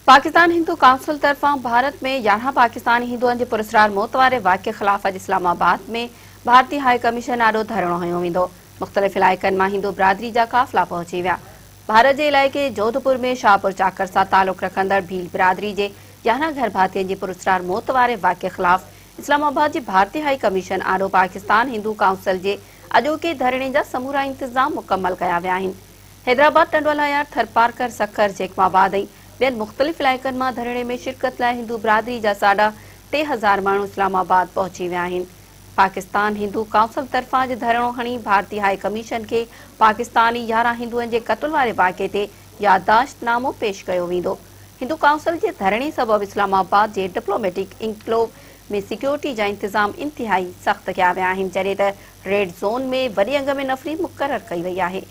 Pakistan Hindu council तरफां भारत में 11 पाकिस्तानी हिंदुअनि जे पुरस्कार मौत वारे वाक़े ख़िलाफ़ अॼु इस्लामाबाद में भारतीय हाई कमीशन आॾो धरणो हयो वेंदो। मुख़्तलिफ़ इलाइक़नि मां हिंदू बिरादरी जा काफ़िला पहुची विया। भारत जे इलाइक़े जोधपुर में शाहपुर चाकर सां तालुक़ रखंदड़ भील बिरादरी जे 11 घर भातियुनि जे पुरस्कार मौत वारे वाक़े ख़िलाफ़ इस्लामाबाद जे भारतीय हाई कमीशन आॾो पाकिस्तान हिंदू काउंसिल जे अॼोके धरणे जा समूरा इंतज़ाम मुकमल कया विया आहिनि। हैदराबाद, टंडवाल हयात, थरपारकर, सखर, जेकमाबाद ऐं ॿियनि मुख़्तलिफ़ इलाइक़नि मां धरणे में शिरकत लाइ हिंदू बिरादरी जा साढा 3000 माण्हू इस्लामाबाद पहुची विया आहिनि। पाकिस्तान हिंदू काउंसिल तरफ़ां अॼु धरणो हणी भारतीय हाई कमीशन खे पाकिस्तानी 11 हिंदुअनि जे क़त्ल वारे वाक़े ते याददाश्तनामो पेश कयो वेंदो। हिंदू काउंसिल जे धरणे सबबि इस्लामाबाद जे डिप्लोमेटिक इनक्लोव में सिक्योरिटी जा इंतज़ाम इंतिहाई सख़्त कया विया आहिनि, जॾहिं त रेड ज़ोन में वॾे अंग में नफ़री मुक़रर कई वई आहे।